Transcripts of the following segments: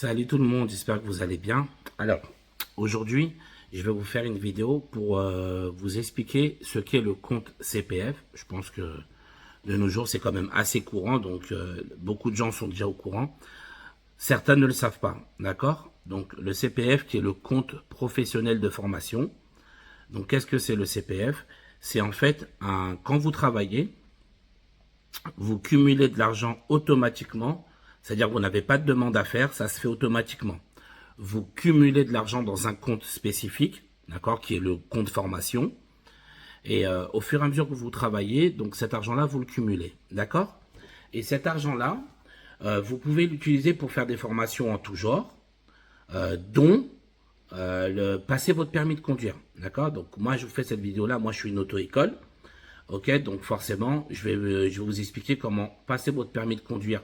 Salut tout le monde, j'espère que vous allez bien. Alors, aujourd'hui, je vais vous faire une vidéo pour vous expliquer ce qu'est le compte CPF. Je pense que de nos jours, c'est quand même assez courant, donc beaucoup de gens sont déjà au courant. Certains ne le savent pas, d'accord? Donc, le CPF qui est le compte professionnel de formation. Donc, qu'est-ce que c'est le CPF? C'est en fait, quand vous travaillez, vous cumulez de l'argent automatiquement, c'est-à-dire que vous n'avez pas de demande à faire, ça se fait automatiquement. Vous cumulez de l'argent dans un compte spécifique, d'accord, qui est le compte formation, et au fur et à mesure que vous travaillez, donc cet argent-là, vous le cumulez, d'accord? Et cet argent-là, vous pouvez l'utiliser pour faire des formations en tout genre, dont passer votre permis de conduire, d'accord? Donc moi, je vous fais cette vidéo-là, moi je suis une auto-école. Ok, donc forcément, je vais vous expliquer comment passer votre permis de conduire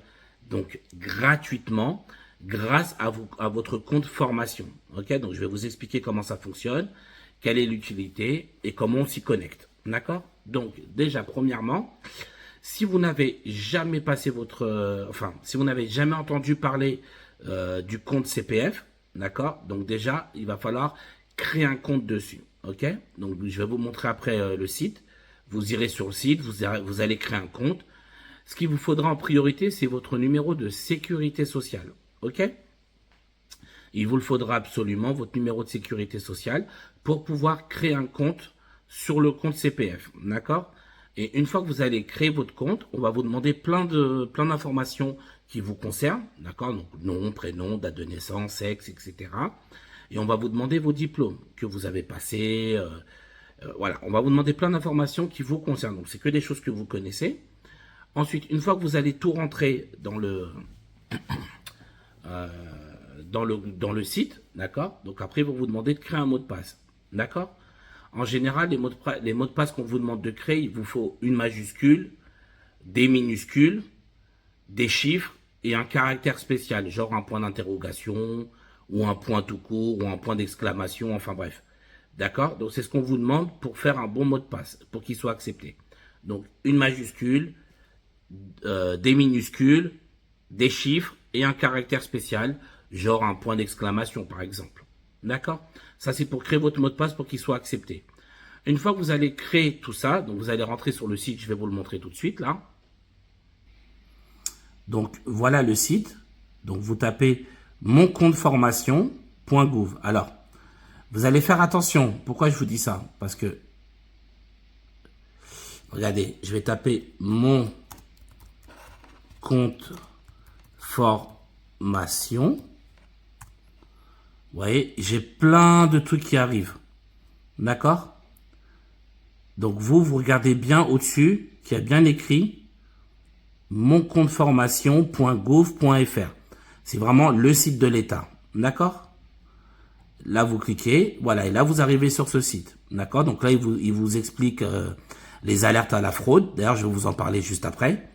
donc gratuitement grâce à votre compte formation. Ok, donc je vais vous expliquer comment ça fonctionne, quelle est l'utilité et comment on s'y connecte. D'accord? Donc déjà, premièrement, si vous n'avez jamais passé si vous n'avez jamais entendu parler du compte CPF, d'accord? Donc déjà, il va falloir créer un compte dessus. Ok? Donc je vais vous montrer après le site. Vous irez sur le site, vous allez créer un compte. Ce qu'il vous faudra en priorité, c'est votre numéro de sécurité sociale. OK? Il vous le faudra absolument, votre numéro de sécurité sociale, pour pouvoir créer un compte sur le compte CPF. D'accord? Et une fois que vous allez créer votre compte, on va vous demander plein d'informations qui vous concernent. D'accord? Donc nom, prénom, date de naissance, sexe, etc. Et on va vous demander vos diplômes que vous avez passés, voilà, on va vous demander plein d'informations qui vous concernent. Donc, c'est que des choses que vous connaissez. Ensuite, une fois que vous allez tout rentrer dans le site, d'accord? Donc, après, ils vont vous demander de créer un mot de passe, d'accord? En général, les mots de passe qu'on vous demande de créer, il vous faut une majuscule, des minuscules, des chiffres et un caractère spécial, genre un point d'interrogation, ou un point tout court, ou un point d'exclamation, enfin bref. D'accord? Donc, c'est ce qu'on vous demande pour faire un bon mot de passe, pour qu'il soit accepté. Donc, une majuscule, des minuscules, des chiffres et un caractère spécial, genre un point d'exclamation, par exemple. D'accord? Ça, c'est pour créer votre mot de passe pour qu'il soit accepté. Une fois que vous allez créer tout ça, donc vous allez rentrer sur le site, je vais vous le montrer tout de suite, là. Donc, voilà le site. Donc, vous tapez moncompteformation.gouv. Alors, vous allez faire attention. Pourquoi je vous dis ça? Parce que, regardez, je vais taper mon compte formation. Vous voyez, j'ai plein de trucs qui arrivent. D'accord? Donc, vous regardez bien au-dessus, qui a bien écrit moncompteformation.gouv.fr. C'est vraiment le site de l'État. D'accord? Là, vous cliquez, voilà, et là, vous arrivez sur ce site. D'accord? Donc là, il vous explique les alertes à la fraude. D'ailleurs, je vais vous en parler juste après.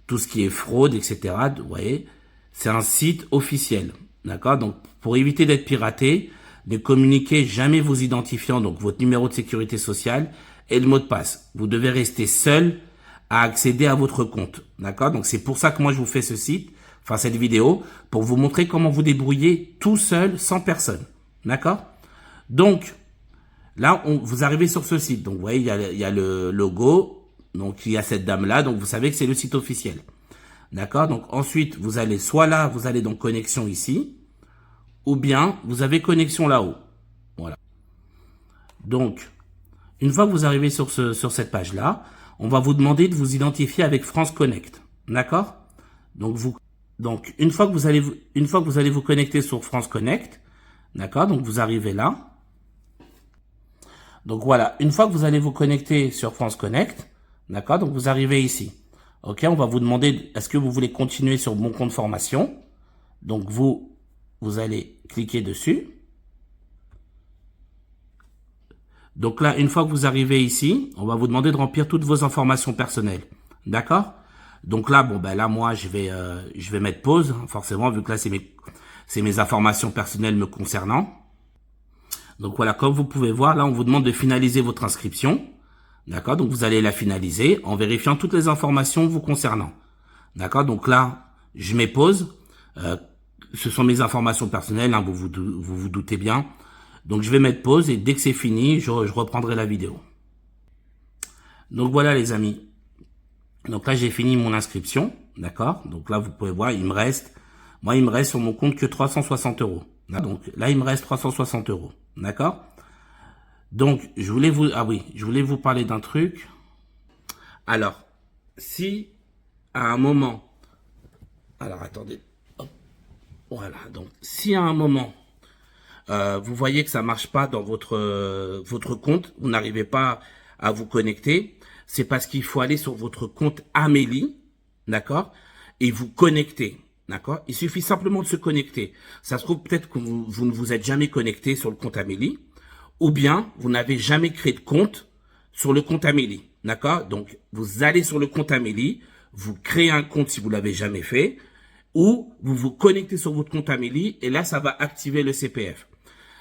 Tout ce qui est fraude, etc. Vous voyez, c'est un site officiel. D'accord? Donc, pour éviter d'être piraté, ne communiquez jamais vos identifiants, donc votre numéro de sécurité sociale et le mot de passe. Vous devez rester seul à accéder à votre compte. D'accord? Donc, c'est pour ça que moi, je vous fais ce site, enfin, cette vidéo, pour vous montrer comment vous débrouiller tout seul, sans personne. D'accord? Donc, là, vous arrivez sur ce site. Donc, vous voyez, il y a le logo. Donc, il y a cette dame-là. Donc, vous savez que c'est le site officiel. D'accord? Donc, ensuite, vous allez soit là, vous allez dans connexion ici. Ou bien, vous avez connexion là-haut. Voilà. Donc, une fois que vous arrivez sur cette page-là, on va vous demander de vous identifier avec France Connect. D'accord? Donc, une fois que vous allez vous connecter sur France Connect, d'accord? Donc, vous arrivez là. Donc, voilà. Une fois que vous allez vous connecter sur France Connect, d'accord? Donc, vous arrivez ici. OK? On va vous demander, est-ce que vous voulez continuer sur mon compte formation? Donc, vous allez cliquer dessus. Donc là, une fois que vous arrivez ici, on va vous demander de remplir toutes vos informations personnelles. D'accord? Donc là, bon, ben là, moi, je vais mettre pause, forcément, vu que là, c'est mes informations personnelles me concernant. Donc voilà, comme vous pouvez voir, là, on vous demande de finaliser votre inscription. D'accord? Donc vous allez la finaliser en vérifiant toutes les informations vous concernant. D'accord? Donc là, je mets pause. Ce sont mes informations personnelles, hein, vous vous doutez bien. Donc je vais mettre pause et dès que c'est fini, je reprendrai la vidéo. Donc voilà les amis. Donc là j'ai fini mon inscription, d'accord. Donc là vous pouvez voir, il me reste sur mon compte que 360 €. Donc là il me reste 360 €, d'accord. Donc je voulais vous parler d'un truc. Alors si à un moment, alors attendez, hop, voilà. Donc si à un moment vous voyez que ça marche pas dans votre compte, vous n'arrivez pas à vous connecter, c'est parce qu'il faut aller sur votre compte Amélie, d'accord, et vous connecter, d'accord. Il suffit simplement de se connecter. Ça se trouve peut-être que vous ne vous êtes jamais connecté sur le compte Amélie, ou bien vous n'avez jamais créé de compte sur le compte Amélie, d'accord. Donc vous allez sur le compte Amélie, vous créez un compte si vous l'avez jamais fait, ou vous vous connectez sur votre compte Amélie et là ça va activer le CPF.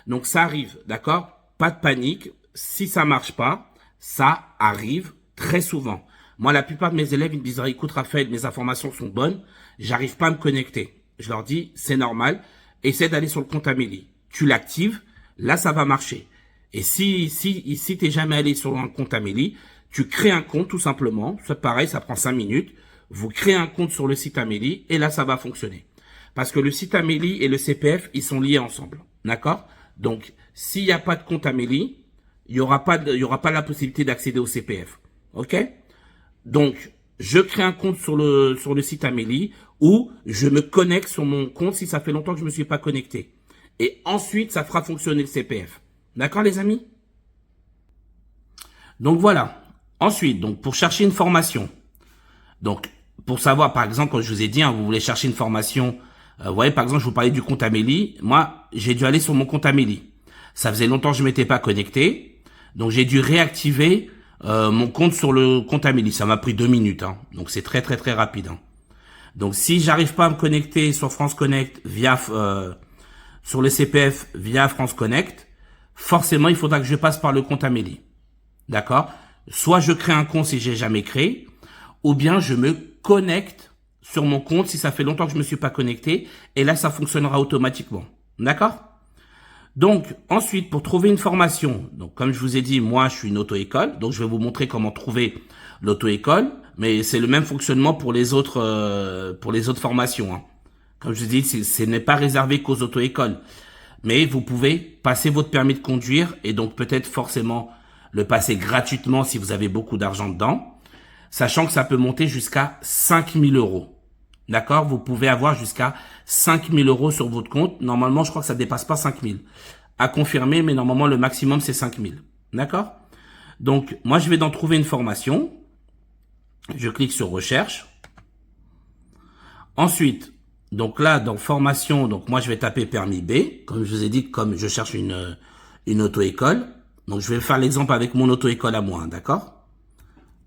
Donc ça arrive, d'accord? Pas de panique. Si ça marche pas, ça arrive très souvent. Moi, la plupart de mes élèves, ils me disent, écoute Raphaël, mes informations sont bonnes, j'arrive pas à me connecter. Je leur dis, c'est normal, essaie d'aller sur le compte Amélie. Tu l'actives, là ça va marcher. Et si t'es jamais allé sur un compte Amélie, tu crées un compte tout simplement. C'est pareil, ça prend 5 minutes. Vous créez un compte sur le site Amélie et là ça va fonctionner. Parce que le site Amélie et le CPF, ils sont liés ensemble, d'accord? Donc, s'il n'y a pas de compte Amélie, il y aura pas la possibilité d'accéder au CPF. OK? Donc, je crée un compte sur le site Amélie ou je me connecte sur mon compte si ça fait longtemps que je me suis pas connecté. Et ensuite, ça fera fonctionner le CPF. D'accord, les amis? Donc, voilà. Ensuite, donc, pour chercher une formation. Donc, pour savoir, par exemple, quand je vous ai dit, hein, vous voulez chercher une formation. Vous voyez, par exemple, je vous parlais du compte Amélie. Moi, j'ai dû aller sur mon compte Amélie. Ça faisait longtemps que je m'étais pas connecté. Donc, j'ai dû réactiver mon compte sur le compte Amélie. Ça m'a pris 2 minutes. Hein. Donc, c'est très, très, très rapide. Hein. Donc, si j'arrive pas à me connecter sur France Connect via sur le CPF via France Connect, forcément, il faudra que je passe par le compte Amélie. D'accord? Soit je crée un compte si j'ai jamais créé, ou bien je me connecte sur mon compte si ça fait longtemps que je me suis pas connecté, et là ça fonctionnera automatiquement. D'accord? Donc ensuite, pour trouver une formation, donc comme je vous ai dit, moi je suis une auto-école, donc je vais vous montrer comment trouver l'auto-école, mais c'est le même fonctionnement pour les autres formations. Hein. Comme je vous ai dit, ce n'est pas réservé qu'aux auto-écoles, mais vous pouvez passer votre permis de conduire et donc peut-être forcément le passer gratuitement si vous avez beaucoup d'argent dedans, sachant que ça peut monter jusqu'à 5 000 €. D'accord? Vous pouvez avoir jusqu'à 5 000 € sur votre compte. Normalement, je crois que ça dépasse pas 5 000. À confirmer, mais normalement, le maximum, c'est 5 000. D'accord? Donc, moi, je vais d'en trouver une formation. Je clique sur recherche. Ensuite, donc là, dans formation, donc moi, je vais taper permis B. Comme je vous ai dit, comme je cherche une auto-école. Donc, je vais faire l'exemple avec mon auto-école à moi. D'accord?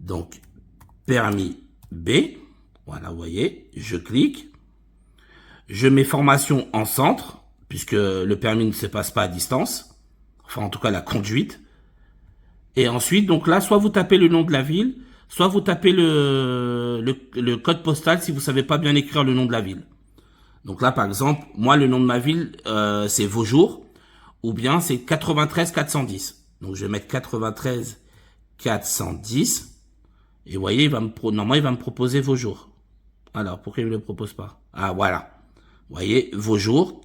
Donc, permis B. Voilà, vous voyez, je clique. Je mets formation en centre, puisque le permis ne se passe pas à distance. Enfin, en tout cas, la conduite. Et ensuite, donc là, soit vous tapez le nom de la ville, soit vous tapez le code postal si vous savez pas bien écrire le nom de la ville. Donc là, par exemple, moi, le nom de ma ville, c'est Vaujours, ou bien c'est 93 410. Donc, je vais mettre 93 410. Et vous voyez, normalement, il va me proposer Vaujours. Alors, pourquoi il ne me le propose pas? Ah, voilà. Vous voyez, Vaujours.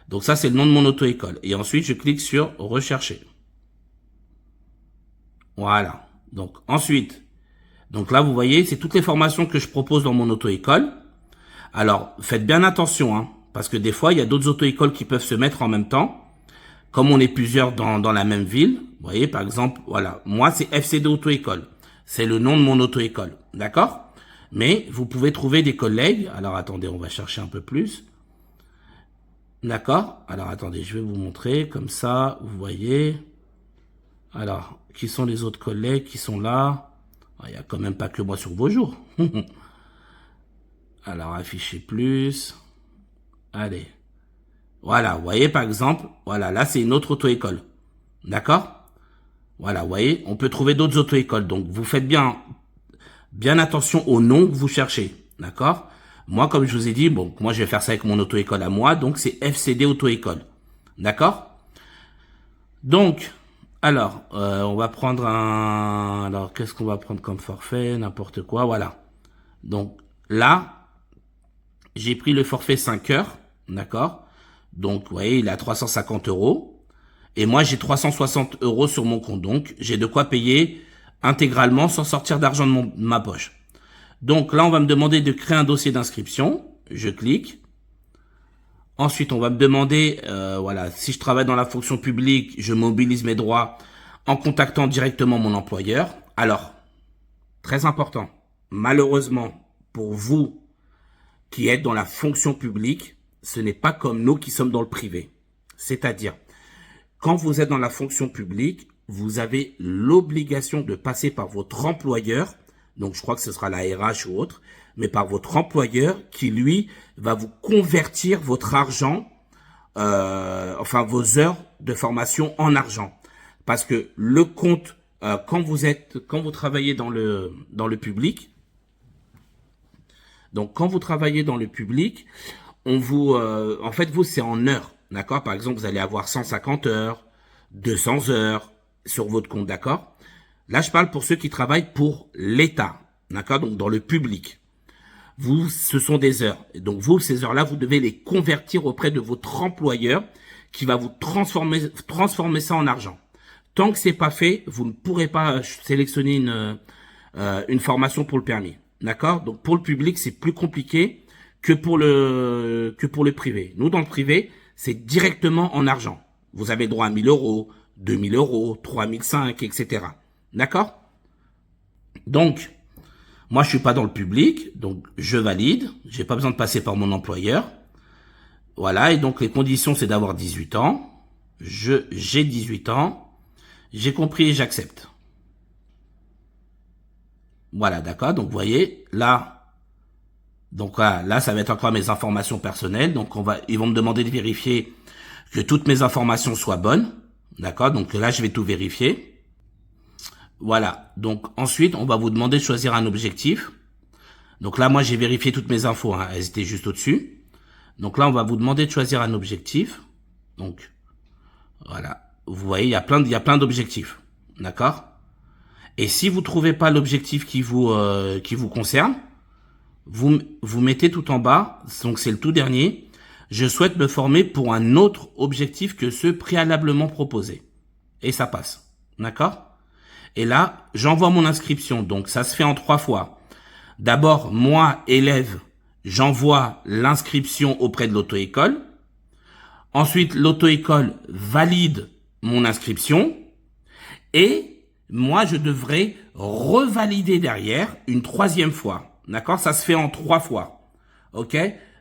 Donc ça, c'est le nom de mon auto-école. Et ensuite, je clique sur rechercher. Voilà. Donc ensuite, donc là, vous voyez, c'est toutes les formations que je propose dans mon auto-école. Alors, faites bien attention, hein, parce que des fois, il y a d'autres auto-écoles qui peuvent se mettre en même temps. Comme on est plusieurs dans la même ville. Vous voyez, par exemple, voilà. Moi, c'est FCD Auto-école. C'est le nom de mon auto-école. D'accord? Mais vous pouvez trouver des collègues. Alors, attendez, on va chercher un peu plus. D'accord? Alors, attendez, je vais vous montrer. Comme ça, vous voyez. Alors, qui sont les autres collègues qui sont là? Il n'y a quand même pas que moi sur Vaujours. Alors, afficher plus. Allez. Voilà, vous voyez, par exemple. Voilà, là, c'est une autre auto-école. D'accord? Voilà, vous voyez, on peut trouver d'autres auto-écoles. Donc, vous faites bien attention au nom que vous cherchez. D'accord? Moi, comme je vous ai dit, bon, moi, je vais faire ça avec mon auto-école à moi, donc c'est FCD auto-école. D'accord? Donc, alors, on va prendre un... Alors, qu'est-ce qu'on va prendre comme forfait? N'importe quoi, voilà. Donc, là, j'ai pris le forfait 5 heures, d'accord? Donc, vous voyez, il est à 350 euros. Et moi, j'ai 360 euros sur mon compte. Donc, j'ai de quoi payer intégralement sans sortir d'argent de ma poche. Donc, là, on va me demander de créer un dossier d'inscription. Je clique. Ensuite, on va me demander, voilà, si je travaille dans la fonction publique, je mobilise mes droits en contactant directement mon employeur. Alors, très important, malheureusement, pour vous qui êtes dans la fonction publique, ce n'est pas comme nous qui sommes dans le privé. C'est-à-dire, quand vous êtes dans la fonction publique, vous avez l'obligation de passer par votre employeur, donc je crois que ce sera la RH ou autre, mais par votre employeur qui, lui, va vous convertir votre argent, enfin vos heures de formation en argent. Parce que le compte, quand vous travaillez dans le public, donc quand vous travaillez dans le public, on vous, en fait vous c'est en heures, d'accord? Par exemple, vous allez avoir 150 heures, 200 heures sur votre compte, d'accord? Là, je parle pour ceux qui travaillent pour l'État, d'accord? Donc dans le public. Vous, ce sont des heures. Et donc vous, ces heures-là, vous devez les convertir auprès de votre employeur qui va vous transformer ça en argent. Tant que c'est pas fait, vous ne pourrez pas sélectionner une formation pour le permis. D'accord? Donc pour le public, c'est plus compliqué que pour le privé. Nous, dans le privé, c'est directement en argent. Vous avez droit à 1000 euros, 2000 euros, 3005, etc. D'accord? Donc, moi, je suis pas dans le public, donc je valide. J'ai pas besoin de passer par mon employeur. Voilà, et donc les conditions, c'est d'avoir 18 ans. J'ai 18 ans. J'ai compris et j'accepte. Voilà, d'accord. Donc, vous voyez, là, donc là, ça va être encore mes informations personnelles. Donc, ils vont me demander de vérifier que toutes mes informations soient bonnes. D'accord. Donc là, je vais tout vérifier. Voilà, donc ensuite, on va vous demander de choisir un objectif. Donc là, moi, j'ai vérifié toutes mes infos, hein, elles étaient juste au-dessus. Donc là, on va vous demander de choisir un objectif. Donc, voilà, vous voyez, il y a plein d'objectifs, d'accord? Et si vous trouvez pas l'objectif qui vous concerne, vous mettez tout en bas, donc c'est le tout dernier, je souhaite me former pour un autre objectif que ceux préalablement proposés. Et ça passe, d'accord? Et là, j'envoie mon inscription. Donc, ça se fait en 3 fois. D'abord, moi, élève, j'envoie l'inscription auprès de l'auto-école. Ensuite, l'auto-école valide mon inscription. Et moi, je devrais revalider derrière une 3e fois. D'accord? Ça se fait en 3 fois. OK?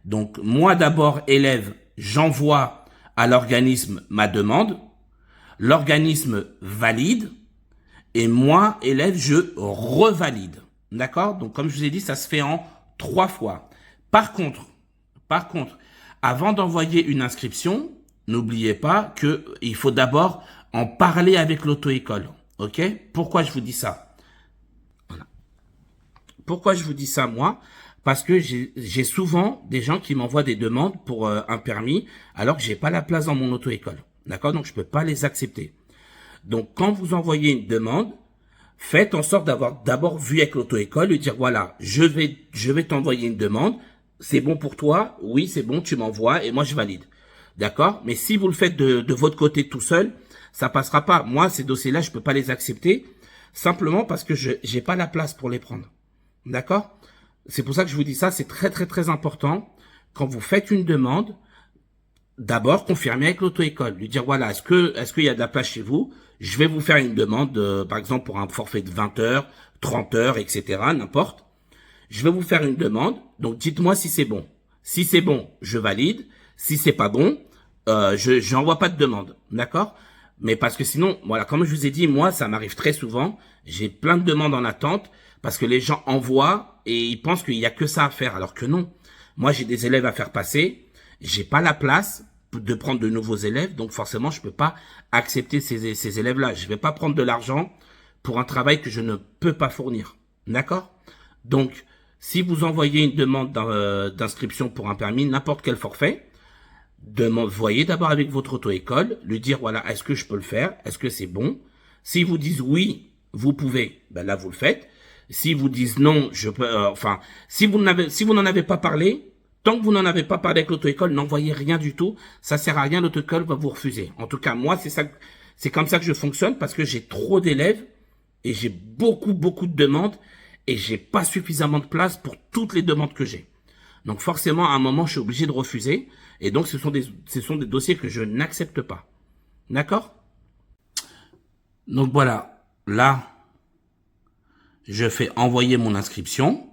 Donc, moi, d'abord, élève, j'envoie à l'organisme ma demande. L'organisme valide. Et moi, élève, je revalide. D'accord? Donc, comme je vous ai dit, ça se fait en 3 fois. Par contre, avant d'envoyer une inscription, n'oubliez pas qu'il faut d'abord en parler avec l'auto-école. OK? Pourquoi je vous dis ça? Voilà. Pourquoi je vous dis ça, moi? Parce que j'ai souvent des gens qui m'envoient des demandes pour un permis, alors que j'ai pas la place dans mon auto-école. D'accord? Donc, je peux pas les accepter. Donc, quand vous envoyez une demande, faites en sorte d'avoir d'abord vu avec l'auto-école et dire, voilà, je vais t'envoyer une demande. C'est bon pour toi? Oui, c'est bon, tu m'envoies et moi, je valide. D'accord? Mais si vous le faites de votre côté tout seul, ça passera pas. Moi, ces dossiers-là, je peux pas les accepter simplement parce que j'ai pas la place pour les prendre. D'accord? C'est pour ça que je vous dis ça. C'est très, très, très important. Quand vous faites une demande, d'abord, confirmer avec l'auto-école, lui dire, voilà, est-ce qu'il y a de la place chez vous? Je vais vous faire une demande, par exemple, pour un forfait de 20 heures, 30 heures, etc., n'importe. Je vais vous faire une demande, donc dites-moi si c'est bon. Si c'est bon, je valide. Si c'est pas bon, je n'envoie pas de demande, d'accord? Mais parce que sinon, voilà, comme je vous ai dit, moi, ça m'arrive très souvent. J'ai plein de demandes en attente parce que les gens envoient et ils pensent qu'il y a que ça à faire, alors que non. Moi, j'ai des élèves à faire passer. J'ai pas la place de prendre de nouveaux élèves, donc forcément, je peux pas accepter ces élèves-là. Je vais pas prendre de l'argent pour un travail que je ne peux pas fournir. D'accord? Donc, Si vous envoyez une demande d'inscription pour un permis, n'importe quel forfait, voyez d'abord avec votre auto-école, lui dire, voilà, est-ce que je peux le faire? Est-ce que c'est bon? Si vous disent oui, vous pouvez, ben là, vous le faites. Si vous disent non, je peux, si vous n'en avez pas parlé, tant que vous n'en avez pas parlé avec l'auto-école, n'envoyez rien du tout. Ça sert à rien, l'auto-école va vous refuser. En tout cas, moi, c'est comme ça que je fonctionne parce que j'ai trop d'élèves et j'ai beaucoup de demandes et j'ai pas suffisamment de place pour toutes les demandes que j'ai. Donc forcément, à un moment, je suis obligé de refuser. Et donc, ce sont des dossiers que je n'accepte pas. D'accord? Donc voilà, là, je fais envoyer mon inscription.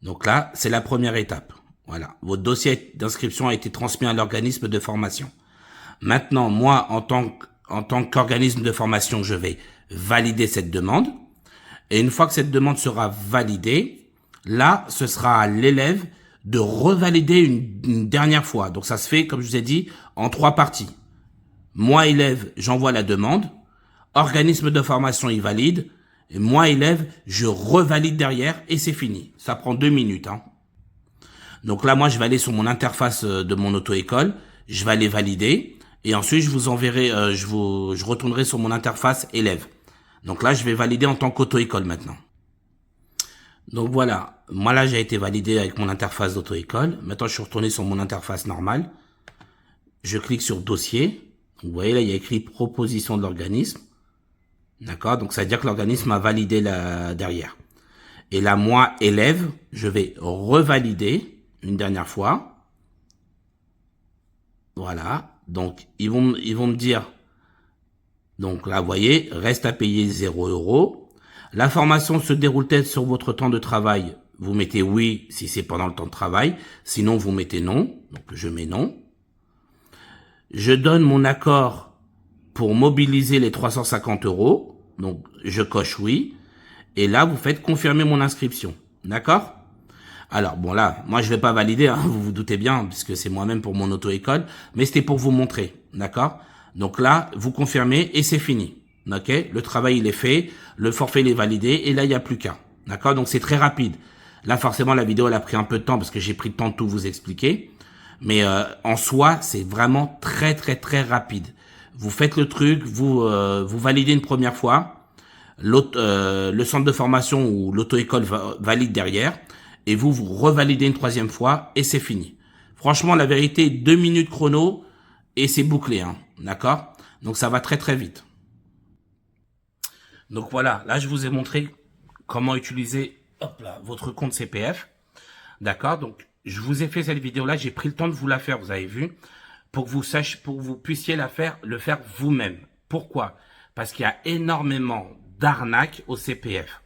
Donc là, c'est la première étape. Voilà, votre dossier d'inscription a été transmis à l'organisme de formation. Maintenant, moi, en tant qu'organisme de formation, je vais valider cette demande. Et une fois que cette demande sera validée, là, ce sera à l'élève de revalider une dernière fois. Donc ça se fait, comme je vous ai dit, en 3 parties. Moi, élève, j'envoie la demande. Organisme de formation, il valide. Et moi, élève, je revalide derrière et c'est fini. Ça prend 2 minutes. Donc là, moi, je vais aller sur mon interface de mon auto-école. Je vais aller valider. Et ensuite, je vous enverrai, je retournerai sur mon interface élève. Donc là, je vais valider en tant qu'auto-école maintenant. Donc voilà, moi là j'ai été validé avec mon interface d'auto-école. Maintenant je suis retourné sur mon interface normale. Je clique sur dossier. Vous voyez là il y a écrit proposition de l'organisme. D'accord, donc ça veut dire que l'organisme a validé derrière. Et là moi élève, je vais revalider une dernière fois. Voilà, donc ils vont me dire, donc là vous voyez, reste à payer 0 €. La formation se déroule-t-elle sur votre temps de travail? Vous mettez oui si c'est pendant le temps de travail. Sinon, vous mettez non. Donc, je mets non. Je donne mon accord pour mobiliser les 350 €. Donc, je coche oui. Et là, vous faites confirmer mon inscription. D'accord? Alors, bon là, moi, je vais pas valider, vous vous doutez bien, puisque c'est moi-même pour mon auto-école. Mais c'était pour vous montrer. D'accord? Donc là, vous confirmez et c'est fini. Ok, le travail il est fait, le forfait il est validé et là il n'y a plus qu'à. D'accord, donc c'est très rapide. Là forcément la vidéo elle a pris un peu de temps parce que j'ai pris le temps de tout vous expliquer. Mais en soi c'est vraiment très rapide. Vous faites le truc, vous validez une première fois, le centre de formation ou l'auto-école valide derrière et vous revalidez une 3e fois et c'est fini. Franchement la vérité 2 minutes chrono et c'est bouclé. D'accord, donc ça va très vite. Donc voilà, là je vous ai montré comment utiliser votre compte CPF. D'accord, donc je vous ai fait cette vidéo là, j'ai pris le temps de vous la faire, vous avez vu, pour que vous puissiez le faire vous-même. Pourquoi? Parce qu'il y a énormément d'arnaques au CPF.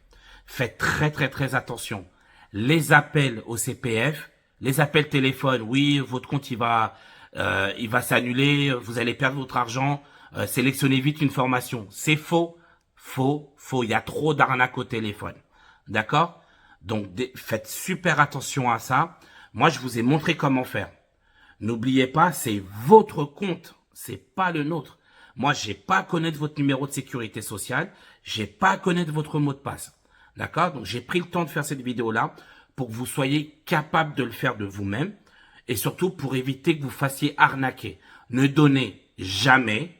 Faites très attention. Les appels au CPF, les appels téléphone, oui, votre compte il va s'annuler, vous allez perdre votre argent, sélectionnez vite une formation. C'est faux. Faux, il y a trop d'arnaques au téléphone. D'accord? Donc, faites super attention à ça. Moi, je vous ai montré comment faire. N'oubliez pas, c'est votre compte, c'est pas le nôtre. Moi, j'ai pas à connaître votre numéro de sécurité sociale, j'ai pas à connaître votre mot de passe. D'accord? Donc, j'ai pris le temps de faire cette vidéo-là pour que vous soyez capable de le faire de vous-même et surtout pour éviter que vous fassiez arnaquer. Ne donnez jamais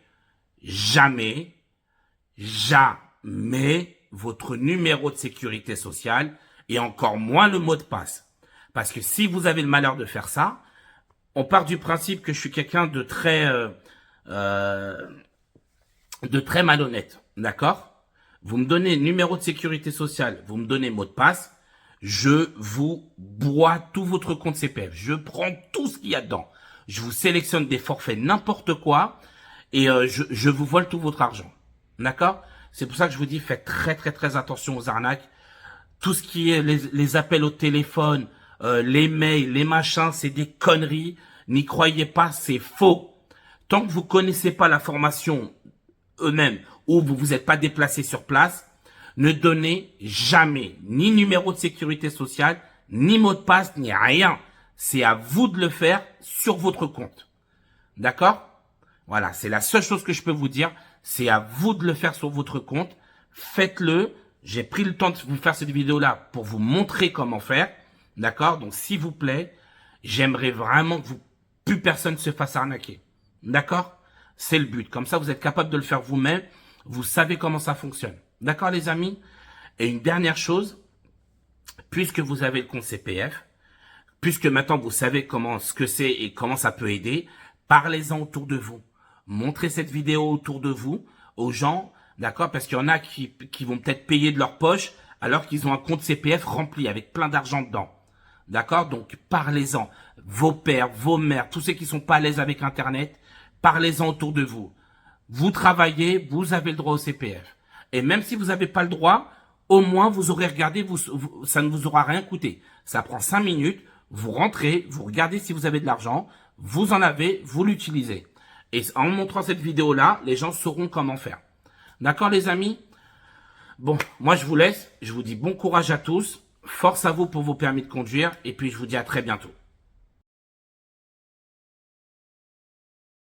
votre numéro de sécurité sociale et encore moins le mot de passe. Parce que si vous avez le malheur de faire ça, on part du principe que je suis quelqu'un de très malhonnête. D'accord? Vous me donnez numéro de sécurité sociale, vous me donnez mot de passe, je vous bois tout votre compte CPF. Je prends tout ce qu'il y a dedans. Je vous sélectionne des forfaits n'importe quoi et je vous vole tout votre argent. D'accord? C'est pour ça que je vous dis, faites très attention aux arnaques. Tout ce qui est les appels au téléphone, les mails, les machins, c'est des conneries. N'y croyez pas, c'est faux. Tant que vous connaissez pas la formation eux-mêmes ou vous vous êtes pas déplacé sur place, ne donnez jamais ni numéro de sécurité sociale, ni mot de passe, ni rien. C'est à vous de le faire sur votre compte. D'accord? Voilà, c'est la seule chose que je peux vous dire. C'est à vous de le faire sur votre compte. Faites-le J'ai pris le temps de vous faire cette vidéo-là pour vous montrer comment faire. D'accord? Donc, s'il vous plaît, j'aimerais vraiment que plus personne se fasse arnaquer. D'accord? C'est le but. Comme ça, vous êtes capable de le faire vous-même. Vous savez comment ça fonctionne. D'accord, les amis? Et une dernière chose, puisque vous avez le compte CPF, puisque maintenant vous savez ce que c'est et comment ça peut aider, parlez-en autour de vous. Montrez cette vidéo autour de vous, aux gens, d'accord? Parce qu'il y en a qui vont peut-être payer de leur poche alors qu'ils ont un compte CPF rempli avec plein d'argent dedans. D'accord? Donc, parlez-en. Vos pères, vos mères, tous ceux qui sont pas à l'aise avec Internet, parlez-en autour de vous. Vous travaillez, vous avez le droit au CPF. Et même si vous n'avez pas le droit, au moins vous aurez regardé, ça ne vous aura rien coûté. Ça prend 5 minutes, vous rentrez, vous regardez si vous avez de l'argent, vous en avez, vous l'utilisez. Et en montrant cette vidéo-là, les gens sauront comment faire. D'accord, les amis? Bon, moi je vous laisse, je vous dis bon courage à tous, force à vous pour vos permis de conduire, et puis je vous dis à très bientôt.